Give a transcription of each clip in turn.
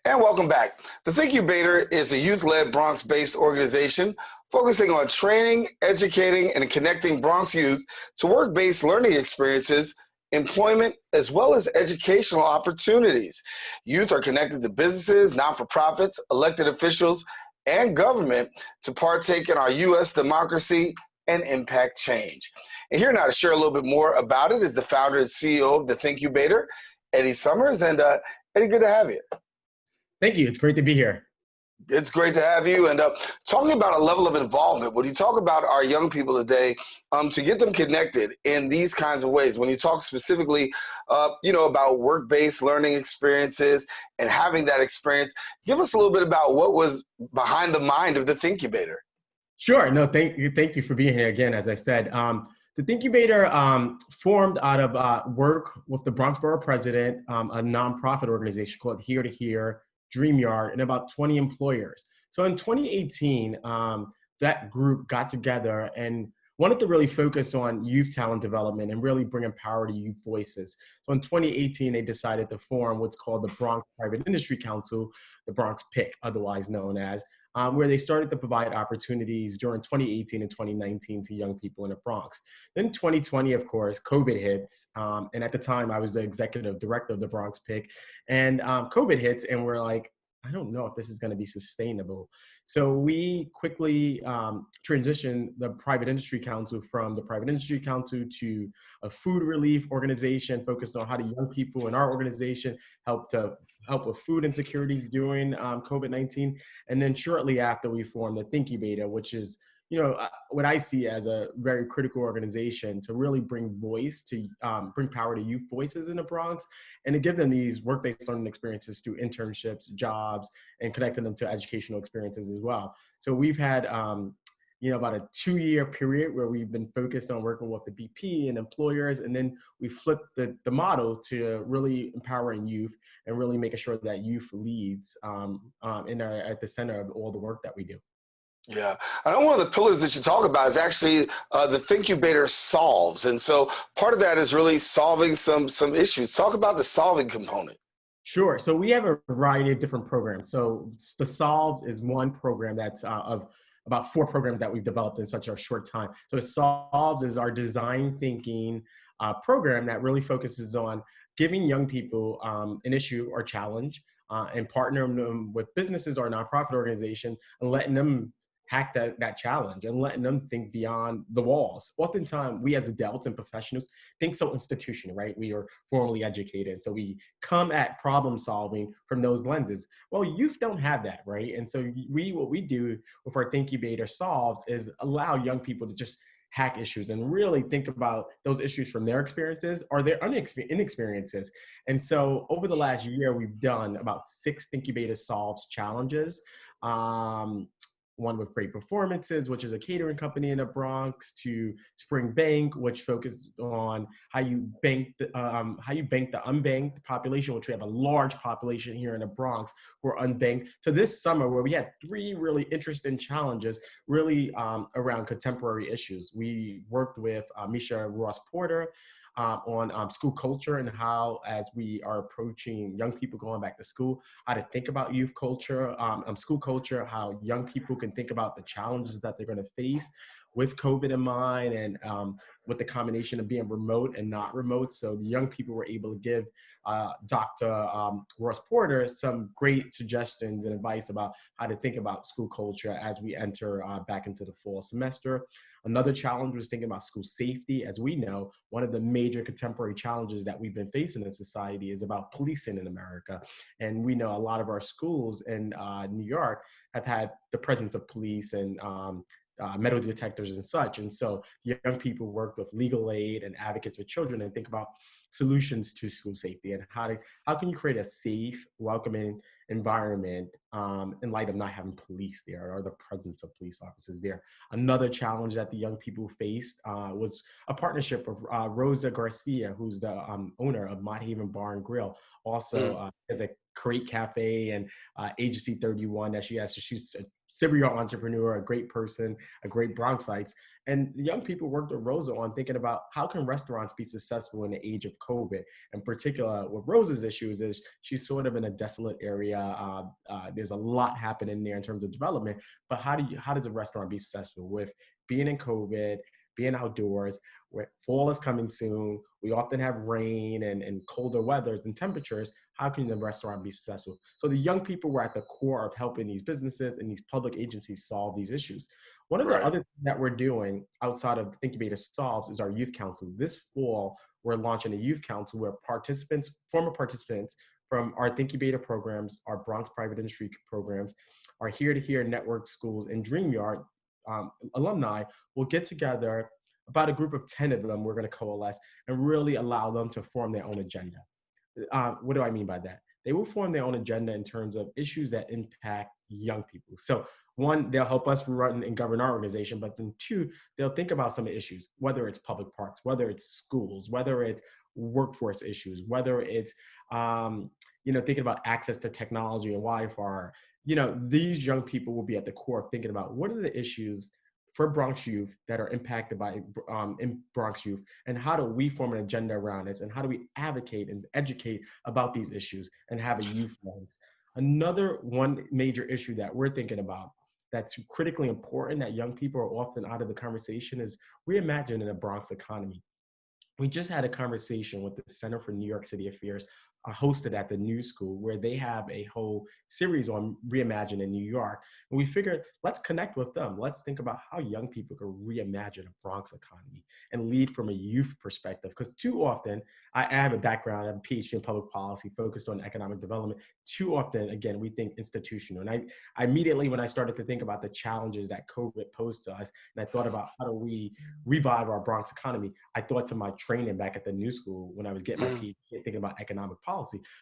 And welcome back. The Thinkubator is a youth-led Bronx-based organization focusing on training, educating, and connecting Bronx youth to work-based learning experiences, employment, as well as educational opportunities. Youth are connected to businesses, not-for-profits, elected officials, and government to partake in our U.S. democracy and impact change. And here now to share a little bit more about it is the founder and CEO of the Thinkubator, Eddie Summers. And Eddie, good to have you. Thank you. It's great to be here. It's great to have you. And talking about a level of involvement, when you talk about our young people today, to get them connected in these kinds of ways, when you talk specifically, about work-based learning experiences and having that experience, give us a little bit about what was behind the mind of the Thinkubator. Sure. No, thank you for being here again. As I said, the Thinkubator formed out of work with the Bronx Borough President, a nonprofit organization called Here to Here, Dream Yard, and about 20 employers. So in 2018, that group got together and wanted to really focus on youth talent development and really bring power to youth voices. So in 2018, they decided to form what's called the Bronx Private Industry Council, the Bronx PIC, otherwise known as, where they started to provide opportunities during 2018 and 2019 to young people in the Bronx. Then 2020, of course, COVID hits. And at the time, I was the executive director of the Bronx PIC. And COVID hits, and we're like, I don't know if this is going to be sustainable. So we quickly transitioned the Private Industry Council from the Private Industry Council to a food relief organization focused on how do young people in our organization help with food insecurities during COVID-19. And then shortly after, we formed the Thinkubator, which is what I see as a very critical organization to really bring voice to bring power to youth voices in the Bronx and to give them these work-based learning experiences through internships, jobs, and connecting them to educational experiences as well. So we've had about a 2-year period where we've been focused on working with the BP and employers, and then we flipped the model to really empowering youth and really making sure that youth leads at the center of all the work that we do. Yeah, I know one of the pillars that you talk about is actually the Thinkubator Solves. And so part of that is really solving some issues. Talk about the solving component. Sure. So we have a variety of different programs. So the Solves is one program that's of about 4 programs that we've developed in such a short time. So the Solves is our design thinking program that really focuses on giving young people an issue or challenge and partnering them with businesses or nonprofit organizations and letting them hack that challenge and letting them think beyond the walls. Oftentimes, we as adults and professionals think so institutional, right? We are formally educated. So we come at problem solving from those lenses. Well, youth don't have that, right? And so what we do with our Thinkubator Solves is allow young people to just hack issues and really think about those issues from their experiences or their inexperiences. And so over the last year, we've done about 6 Thinkubator Solves challenges. One with Great Performances, which is a catering company in the Bronx, to Spring Bank, which focuses on how you bank the unbanked population, which we have a large population here in the Bronx who are unbanked, to this summer where we had 3 really interesting challenges really around contemporary issues. We worked with Misha Ross Porter on school culture and how, as we are approaching young people going back to school, how to think about youth culture, school culture, how young people can think about the challenges that they're going to face with COVID in mind and with the combination of being remote and not remote. So the young people were able to give Dr. Ross Porter some great suggestions and advice about how to think about school culture as we enter back into the fall semester. Another challenge was thinking about school safety. As we know, one of the major contemporary challenges that we've been facing in society is about policing in America. And we know a lot of our schools in New York have had the presence of police and metal detectors and such. And so young people work with legal aid and advocates for children and think about solutions to school safety and how can you create a safe, welcoming environment in light of not having police there or the presence of police officers there. Another challenge that the young people faced was a partnership of Rosa Garcia, who's the owner of Mott Haven Bar and Grill, also has a Create Cafe and Agency 31 that she has. So she's serial entrepreneur, a great person, a great Bronxites. And the young people worked with Rosa on thinking about how can restaurants be successful in the age of COVID. In particular, what Rosa's issues is she's sort of in a desolate area. There's a lot happening there in terms of development, but how does a restaurant be successful with being in COVID, being outdoors, where fall is coming soon? We often have rain and colder weathers and temperatures. How can the restaurant be successful? So the young people were at the core of helping these businesses and these public agencies solve these issues. One of the Right. other things that we're doing outside of Thinkubator Solves is our youth council. This fall, we're launching a youth council where former participants from our Thinkubator programs, our Bronx private industry programs, our Here to Here network schools, and DreamYard alumni will get together. About a group of 10 of them, we're going to coalesce and really allow them to form their own agenda. What do I mean by that? They will form their own agenda in terms of issues that impact young people. So one, they'll help us run and govern our organization, but then two, they'll think about some of the issues, whether it's public parks, whether it's schools, whether it's workforce issues, whether it's, thinking about access to technology and Wi-Fi. These young people will be at the core of thinking about what are the issues for Bronx youth that are impacted by in Bronx youth, and how do we form an agenda around this, and how do we advocate and educate about these issues and have a youth lens. Another one major issue that we're thinking about that's critically important that young people are often out of the conversation is reimagining a Bronx economy. We just had a conversation with the Center for New York City Affairs, hosted at the New School, where they have a whole series on reimagine in New York. And we figured, let's connect with them. Let's think about how young people can reimagine a Bronx economy and lead from a youth perspective. Because too often, I have a background, I have a PhD in public policy focused on economic development. Too often, again, we think institutional. And I immediately, when I started to think about the challenges that COVID posed to us, and I thought about how do we revive our Bronx economy, I thought to my training back at the New School when I was getting my PhD, thinking about economic policy.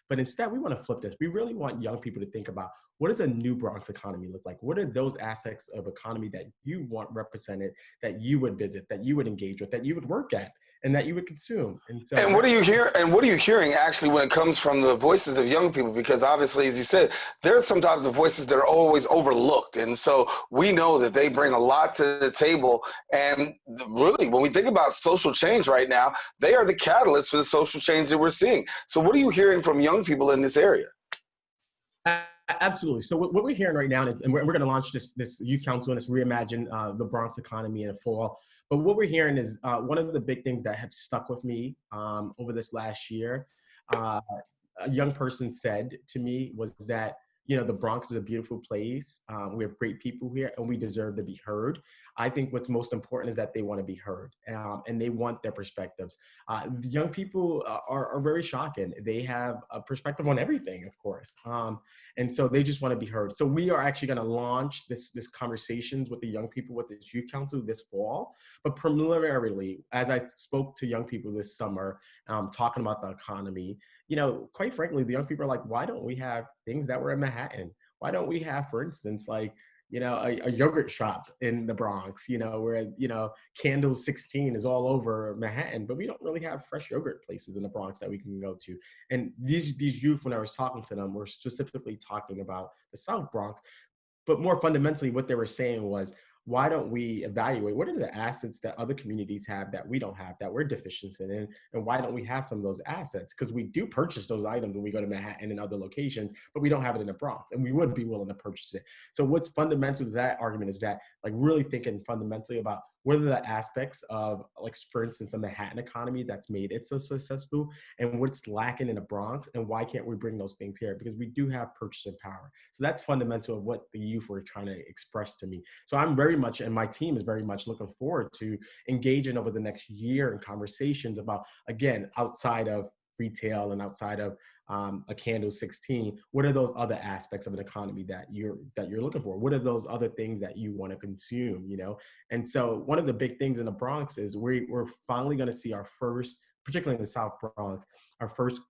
But instead, we want to flip this. We really want young people to think about, what does a new Bronx economy look like? What are those aspects of economy that you want represented, that you would visit, that you would engage with, that you would work at, and that you would consume? And so, And what do you hear? And what are you hearing actually when it comes from the voices of young people? Because obviously, as you said, there are sometimes the voices that are always overlooked, and so we know that they bring a lot to the table. And really, when we think about social change right now, they are the catalyst for the social change that we're seeing. So, what are you hearing from young people in this area? absolutely. So what we're hearing right now, and we're going to launch this youth council and this reimagine the Bronx economy in the fall. But what we're hearing is one of the big things that have stuck with me over this last year. A young person said to me was that, the Bronx is a beautiful place. We have great people here, and we deserve to be heard. I think what's most important is that they want to be heard, and they want their perspectives. The young people are very shocking. They have a perspective on everything, of course, and so they just want to be heard. So we are actually going to launch this conversations with the young people with this youth council this fall. But preliminarily, as I spoke to young people this summer, talking about the economy, quite frankly, the young people are like, why don't we have things that were in Manhattan? Why don't we have, for instance, like, a yogurt shop in the Bronx, where, Candles 16 is all over Manhattan, but we don't really have fresh yogurt places in the Bronx that we can go to. And these youth, when I was talking to them, were specifically talking about the South Bronx. But more fundamentally, what they were saying was, why don't we evaluate what are the assets that other communities have that we don't have, that we're deficient in, and why don't we have some of those assets? Because we do purchase those items when we go to Manhattan and other locations, but we don't have it in the Bronx, and we would be willing to purchase it. So what's fundamental to that argument is that, like, really thinking fundamentally about what are the aspects of, like, for instance, a Manhattan economy that's made it so successful, and what's lacking in the Bronx, and why can't we bring those things here? Because we do have purchasing power. So that's fundamental of what the youth were trying to express to me. So I'm very much, and my team is very much looking forward to engaging over the next year in conversations about, again, outside of retail and outside of a Candle 16, what are those other aspects of an economy that you're looking for? What are those other things that you want to consume? And so one of the big things in the Bronx is we're finally going to see our first, particularly in the South Bronx, our first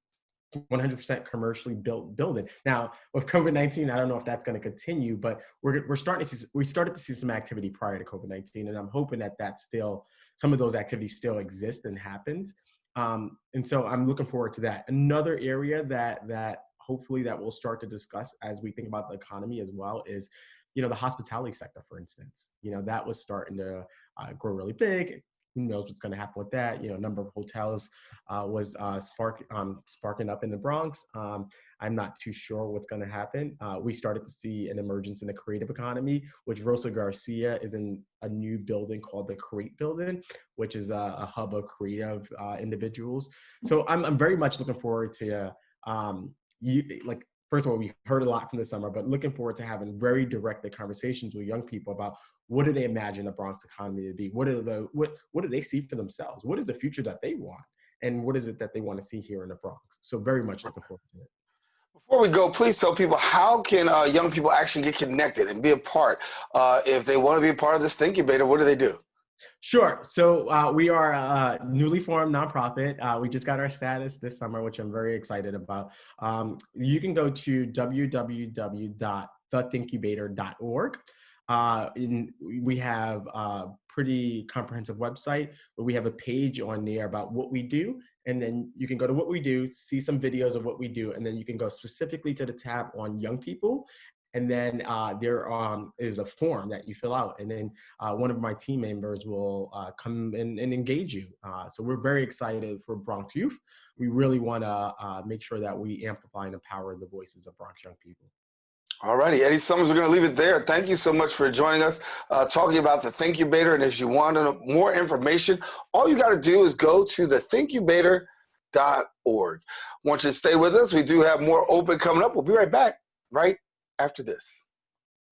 100% commercially built building. Now, with COVID-19, I don't know if that's going to continue, but we started to see some activity prior to COVID-19, and I'm hoping that still, some of those activities still exist and happens. And so I'm looking forward to that. Another area that hopefully that we'll start to discuss as we think about the economy as well is the hospitality sector, for instance, that was starting to grow really big. Who knows what's going to happen with that? Number of hotels was sparking up in the Bronx. I'm not too sure what's going to happen. We started to see an emergence in the creative economy, which Rosa Garcia is in a new building called the Create Building, which is a hub of creative individuals. So I'm very much looking forward to first of all, we heard a lot from the summer, but looking forward to having very directed conversations with young people about what do they imagine the Bronx economy to be? What do they see for themselves? What is the future that they want? And what is it that they want to see here in the Bronx? So very much looking forward to it. Before we go, please tell people, how can young people actually get connected and be a part? If they want to be a part of this Thinkubator, what do they do? Sure. So we are a newly formed nonprofit. We just got our status this summer, which I'm very excited about. You can go to www.thethinkubator.org. We have a pretty comprehensive website, but we have a page on there about what we do. And then you can go to what we do, see some videos of what we do, and then you can go specifically to the tab on young people. And then there is a form that you fill out. And then one of my team members will come and engage you. So we're very excited for Bronx youth. We really want to make sure that we amplify and empower the voices of Bronx young people. All righty, Eddie Summers, we're going to leave it there. Thank you so much for joining us, talking about the Thinkubator. And if you want more information, all you got to do is go to thethinkubator.org. Want you to stay with us. We do have more open coming up. We'll be right back right after this.